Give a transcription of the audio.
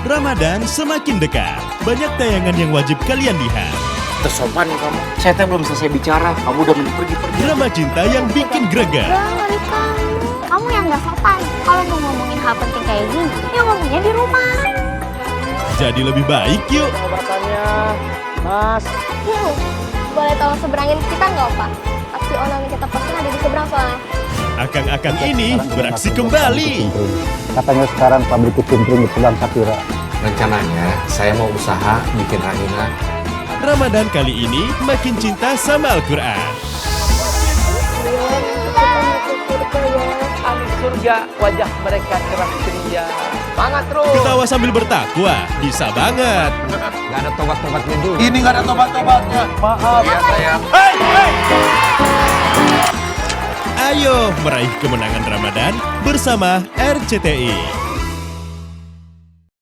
Ramadan semakin dekat. Banyak tayangan yang wajib kalian lihat. Tersopan kamu. Saya teh belum selesai bicara, kamu udah pergi-pergi. Drama cinta yang bikin greget. Kamu yang gak sopan. Kalau mau ngomongin hal penting kayak gini, ya ngomongnya di rumah. Jadi lebih baik yuk. Obatannya, Mas. Boleh tolong seberangin kita nggak, Pak? Taksi online kita pesen ada di seberang soalnya. Akang-akang ini beraksi kembali. Katanya sekarang pabrik kecimpring di Pulang Sapira. Rencananya saya mau usaha bikin rangingan. Ramadan kali ini makin cinta sama Al-Quran. Surga wajah mereka cerah ceria. Semangat terus. Ketawa sambil bertakwa, bisa banget. Gak ada tobat-tobatnya dulu. Ini nggak ada tobat-tobatnya. Maaf ya sayang. Ayo meraih kemenangan Ramadan bersama RCTI.